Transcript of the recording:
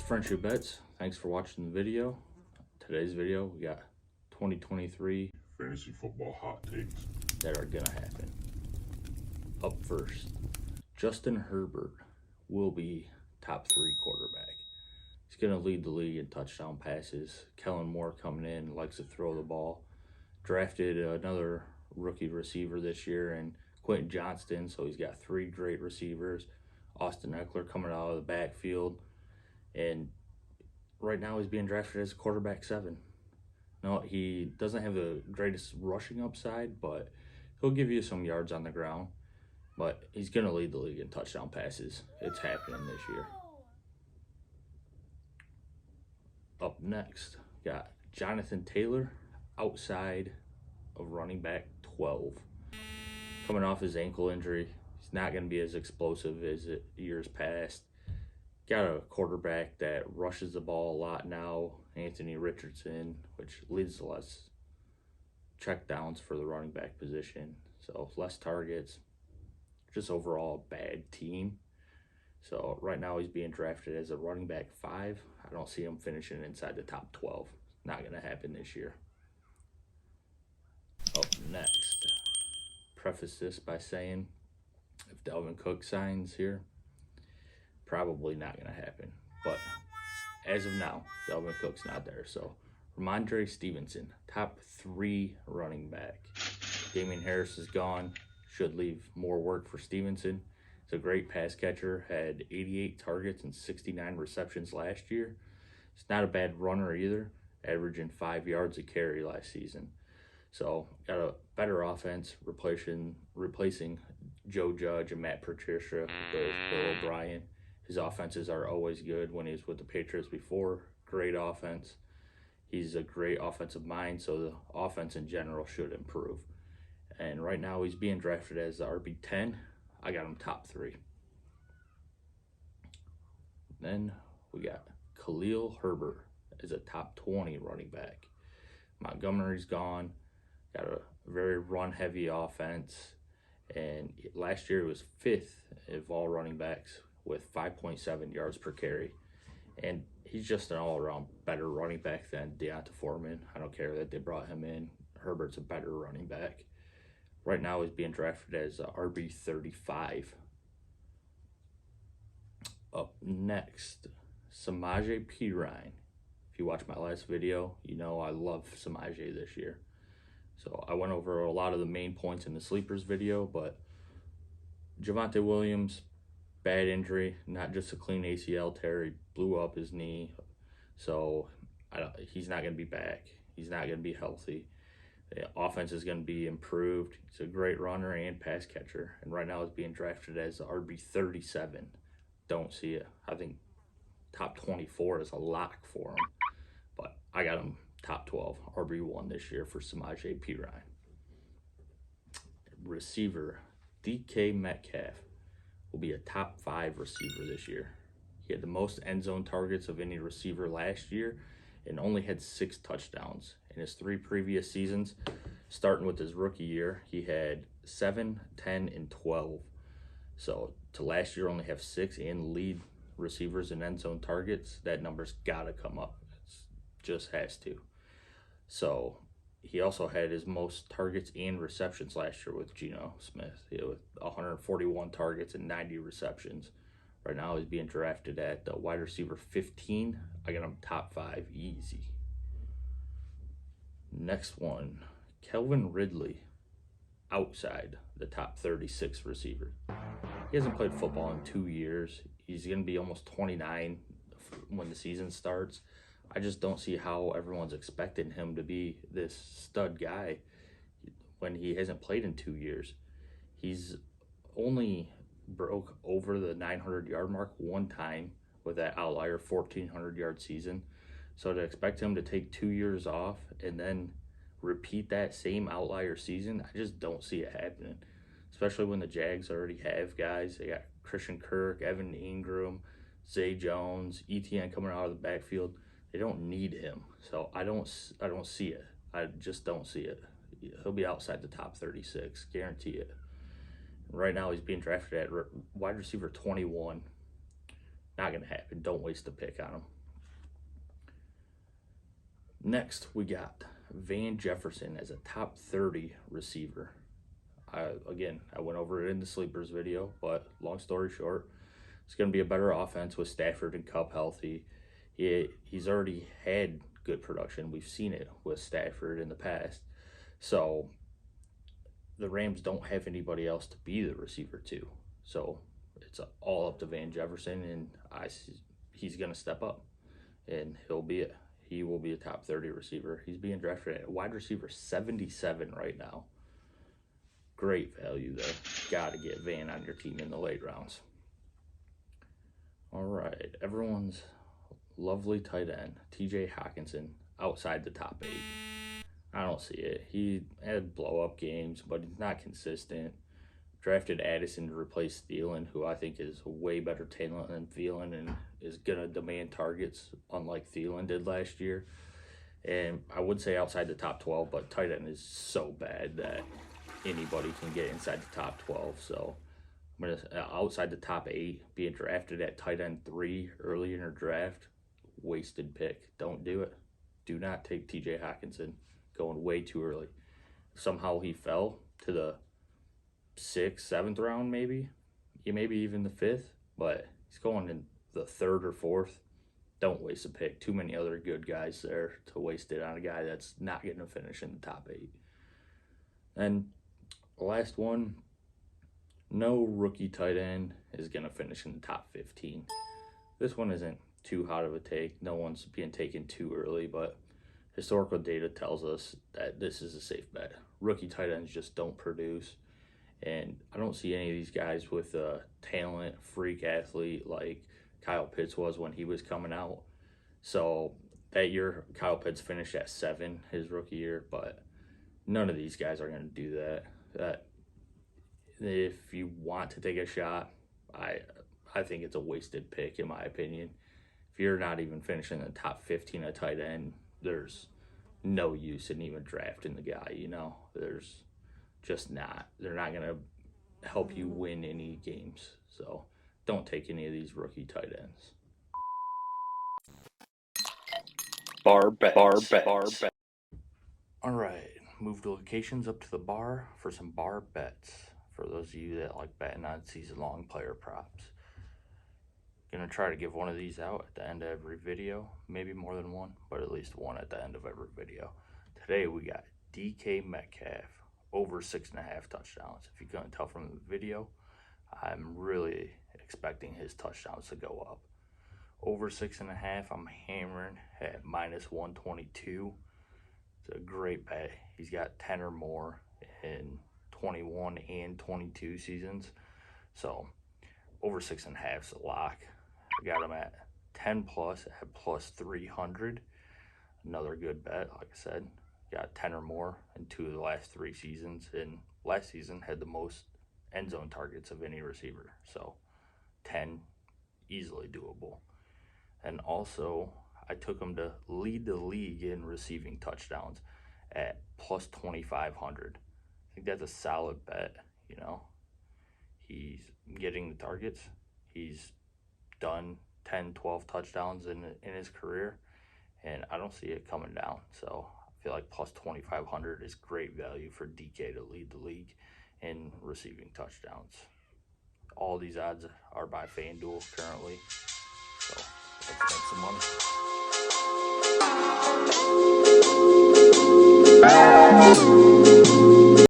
Friendship Bets. Thanks for watching the video. Today's video, we got 2023 fantasy football hot takes that are gonna happen. Up first, Justin Herbert will be top 3 quarterback. He's gonna lead the league in touchdown passes. Kellen Moore coming in, likes to throw the ball. Drafted another rookie receiver this year, and Quentin Johnston, so he's got 3 great receivers. Austin Eckler coming out of the backfield, and right now he's being drafted as quarterback 7. No, he doesn't have the greatest rushing upside, but he'll give you some yards on the ground. But he's going to lead the league in touchdown passes. It's happening this year. Up next, got Jonathan Taylor outside of running back 12. Coming off his ankle injury, he's not going to be as explosive as years past. Got a quarterback that rushes the ball a lot now, Anthony Richardson, which leads to less checkdowns for the running back position. So less targets, just overall a bad team. So right now he's being drafted as a running back 5. I don't see him finishing inside the top 12. Not going to happen this year. Up next, preface this by saying if Dalvin Cook signs here, probably not going to happen. But as of now, Dalvin Cook's not there. So Ramondre Stevenson, top 3 running back. Damien Harris is gone. Should leave more work for Stevenson. He's a great pass catcher. Had 88 targets and 69 receptions last year. He's not a bad runner either, averaging 5 yards a carry last season. So got a better offense, replacing Joe Judge and Matt Patricia with Bill O'Brien. His offenses are always good when he was with the Patriots before. Great offense. He's a great offensive mind, so the offense in general should improve. And right now he's being drafted as the RB10. I got him top 3. Then we got Khalil Herbert as a top 20 running back. Montgomery's gone. Got a very run-heavy offense. And last year he was 5th of all running backs with 5.7 yards per carry. And he's just an all-around better running back than D'Onta Foreman. I don't care that they brought him in. Herbert's a better running back. Right now he's being drafted as RB35. Up next, Samaje Perine. If you watch my last video, you know I love Samaje this year. So I went over a lot of the main points in the sleepers video, but Javonte Williams, bad injury, not just a clean ACL tear. He blew up his knee, so he's not going to be back. He's not going to be healthy. The offense is going to be improved. He's a great runner and pass catcher, and right now he's being drafted as RB37. Don't see it. I think top 24 is a lock for him, but I got him top 12, RB1 this year for Samaje Perine. Receiver, DK Metcalf will be a top 5 receiver this year. He had the most end zone targets of any receiver last year and only had 6 touchdowns. In his 3 previous seasons, starting with his rookie year, he had 7, 10, and 12. So to last year only have 6 and lead receivers in end zone targets, that number's got to come up. It just has to. So he also had his most targets and receptions last year with Geno Smith. He had 141 targets and 90 receptions. Right now he's being drafted at the wide receiver 15. I got him top 5 easy. Next one, Calvin Ridley, outside the top 36 receiver. He hasn't played football in 2 years. He's going to be almost 29 when the season starts. I just don't see how everyone's expecting him to be this stud guy when he hasn't played in 2 years. He's only broke over the 900-yard mark 1 time with that outlier 1,400-yard season. So to expect him to take 2 years off and then repeat that same outlier season, I just don't see it happening. Especially when the Jags already have guys. They got Christian Kirk, Evan Ingram, Zay Jones, ETN coming out of the backfield. They don't need him. So I don't see it. I just don't see it. He'll be outside the top 36, guarantee it. Right now he's being drafted at wide receiver 21. Not going to happen. Don't waste a pick on him. Next, we got Van Jefferson as a top 30 receiver. I went over it in the sleepers video, but long story short, it's going to be a better offense with Stafford and Kupp healthy. He's already had good production. We've seen it with Stafford in the past. So the Rams don't have anybody else to be the receiver too. So it's all up to Van Jefferson, and he's going to step up, and he will be a top 30 receiver. He's being drafted at wide receiver 77 right now. Great value there. Got to get Van on your team in the late rounds. All right, everyone's lovely tight end, TJ Hockenson, outside the top 8. I don't see it. He had blow-up games, but he's not consistent. Drafted Addison to replace Thielen, who I think is a way better talent than Thielen and is going to demand targets, unlike Thielen did last year. And I would say outside the top 12, but tight end is so bad that anybody can get inside the top 12. So I'm going to outside the top 8, being drafted at tight end 3 early in your draft, wasted pick. Don't do it. Do not take TJ Hockenson going way too early. Somehow he fell to the 6th, 7th round, maybe even the 5th, but he's going in the 3rd or 4th. Don't waste a pick. Too many other good guys there to waste it on a guy that's not going to finish in the top 8. And the last one, no rookie tight end is going to finish in the top 15. This one isn't too hot of a take. No one's being taken too early, but historical data tells us that this is a safe bet. Rookie tight ends just don't produce. And I don't see any of these guys with a talent, freak athlete like Kyle Pitts was when he was coming out. So that year, Kyle Pitts finished at 7 his rookie year, but none of these guys are going to do that. If you want to take a shot, I think it's a wasted pick in my opinion. If you're not even finishing in the top 15 at tight end, there's no use in even drafting the guy, There's just not. They're not going to help you win any games. So don't take any of these rookie tight ends. Bar bet. All right, moved locations up to the bar for some bar bets. For those of you that like betting on season-long player props. Gonna try to give one of these out at the end of every video. Maybe more than one, but at least one at the end of every video. Today we got DK Metcalf over 6.5 touchdowns. If you couldn't tell from the video, I'm really expecting his touchdowns to go up. Over 6.5, I'm hammering at minus 122. It's a great bet. He's got 10 or more in 21 and 22 seasons. So over 6.5 is a lock. I got him at 10 plus at plus 300. Another good bet, like I said. Got 10 or more in 2 of the last 3 seasons. And last season had the most end zone targets of any receiver. So 10, easily doable. And also, I took him to lead the league in receiving touchdowns at plus 2,500. I think that's a solid bet, He's getting the targets. He's done 10, 12 touchdowns in his career, and I don't see it coming down. So I feel like plus 2,500 is great value for DK to lead the league in receiving touchdowns. All these odds are by FanDuel currently, so let's make some money.